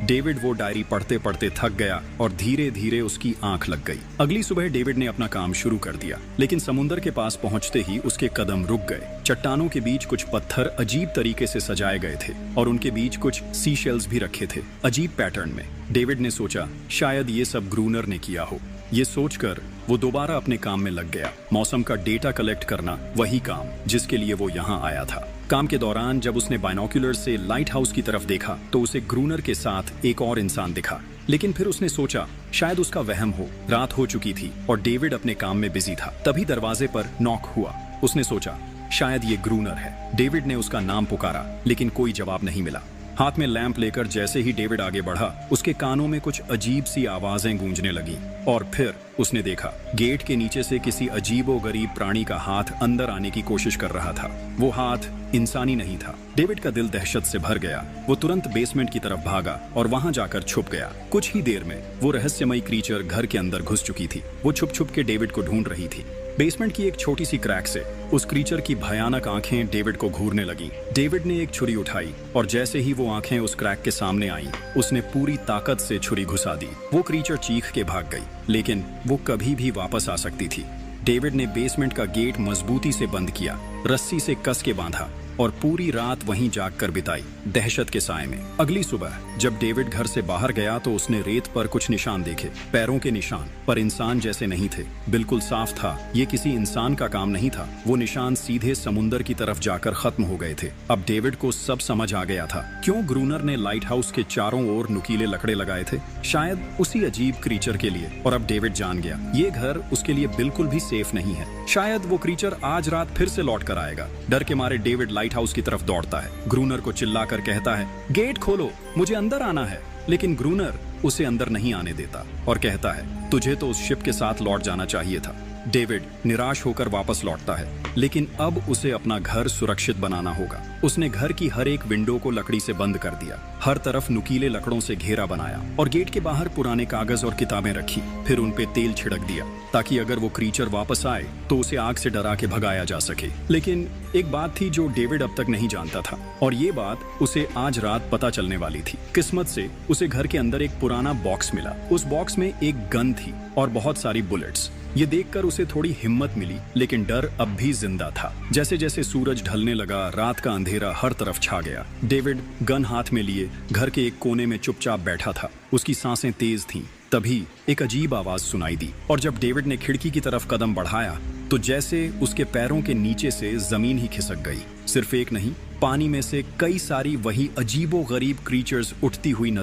David वो diary पढ़ते पढ़ते थक गया और धीरे धीरे उसकी आंख लग गई। अगली सुबह डेविड ने अपना काम शुरू कर दिया, लेकिन समुंदर के पास पहुंचते ही उसके कदम रुक गए। चट्टानों के बीच कुछ पत्थर अजीब तरीके से सजाए गए थे और उनके बीच कुछ सी शेल्स भी रखे थे, अजीब पैटर्न में। डेविड ने सोचा शायद ये सब ग्रूनर ने किया हो। ये सोचकर वो दोबारा अपने काम में लग गया। मौसम का डेटा कलेक्ट करना, वही काम जिसके लिए वो यहाँ आया था। काम के दौरान जब उसने बाइनोक्यूलर से लाइट हाउस की तरफ देखा तो उसे ग्रूनर के साथ एक और इंसान दिखा, लेकिन फिर उसने सोचा शायद उसका वहम हो। रात हो चुकी थी और डेविड अपने काम में बिजी था। तभी दरवाजे पर नॉक हुआ। उसने सोचा शायद ये ग्रूनर है। डेविड ने उसका नाम पुकारा, लेकिन कोई जवाब नहीं मिला। हाथ में लैंप लेकर जैसे ही डेविड आगे बढ़ा, उसके कानों में कुछ अजीब सी आवाजें गूंजने लगीं और फिर उसने देखा गेट के नीचे से किसी अजीबोगरीब प्राणी का हाथ अंदर आने की कोशिश कर रहा था। वो हाथ इंसानी नहीं था। डेविड का दिल दहशत से भर गया। वो तुरंत बेसमेंट की तरफ भागा और वहां जाकर छुप गया। कुछ ही देर में वो रहस्यमयी क्रीचर घर के अंदर घुस चुकी थी। वो छुप छुप के डेविड को ढूंढ रही थी। बेसमेंट की एक छोटी सी क्रैक से उस क्रीचर की भयानक आंखें डेविड को घूरने लगी। डेविड ने एक छुरी उठाई और जैसे ही वो आंखें उस क्रैक के सामने आईं, उसने पूरी ताकत से छुरी घुसा दी। वो क्रीचर चीख के भाग गई, लेकिन वो कभी भी वापस आ सकती थी। डेविड ने बेसमेंट का गेट मजबूती से बंद किया, रस्सी से कस के बांधा और पूरी रात वहीं जागकर बिताई, दहशत के साए में। अगली सुबह जब डेविड घर से बाहर गया तो उसने रेत पर कुछ निशान देखे, पैरों के निशान, पर इंसान जैसे नहीं थे। बिल्कुल साफ था ये किसी इंसान का काम नहीं था। वो निशान सीधे समुंदर की तरफ जाकर खत्म हो गए थे। अब डेविड को सब समझ आ गया था क्यों ग्रूनर ने लाइट हाउस के चारों ओर नुकीले लकड़े लगाए थे, शायद उसी अजीब क्रीचर के लिए। और अब डेविड जान गया ये घर उसके लिए बिल्कुल भी सेफ नहीं है। शायद वो क्रीचर आज रात फिर से लौट कर आएगा। डर के मारे डेविड लाइट हाउस की तरफ दौड़ता है। ग्रूनर को चिल्लाकर कहता है गेट खोलो, मुझे अंदर आना है। लेकिन ग्रूनर उसे अंदर नहीं आने देता और कहता है तुझे तो उस शिप के साथ लौट जाना चाहिए था। डेविड निराश होकर वापस लौटता है, लेकिन अब उसे अपना घर सुरक्षित बनाना होगा। उसने घर की हर एक विंडो को लकड़ी से बंद कर दिया, हर तरफ नुकीले लकड़ों से घेरा बनाया और गेट के बाहर पुराने कागज और किताबें रखी। फिर उन पे तेल छिड़क दिया ताकि अगर वो क्रीचर वापस आए तो उसे आग से डरा के भगाया जा सके। लेकिन एक बात थी जो डेविड अब तक नहीं जानता था, और ये बात उसे आज रात पता चलने वाली थी। किस्मत से उसे घर के अंदर एक पुराना बॉक्स मिला। उस बॉक्स में एक गन थी और बहुत सारी बुलेट्स। ये देखकर उसे थोड़ी हिम्मत मिली, लेकिन डर अब भी जिंदा था। जैसे जैसे सूरज ढलने लगा, रात का अंधेरा हर तरफ छा गया। डेविड गन हाथ में लिए घर के एक कोने में चुपचाप बैठा था। उसकी सांसें तेज थीं। तभी एक अजीब आवाज सुनाई दी और जब डेविड ने खिड़की की तरफ कदम बढ़ाया तो जैसे उसके पैरों के नीचे से जमीन ही खिसक गई। सिर्फ एक नहीं, पानी में से कई सारी वही अजीबोगरीब क्रीचर्स उठती हुई नजर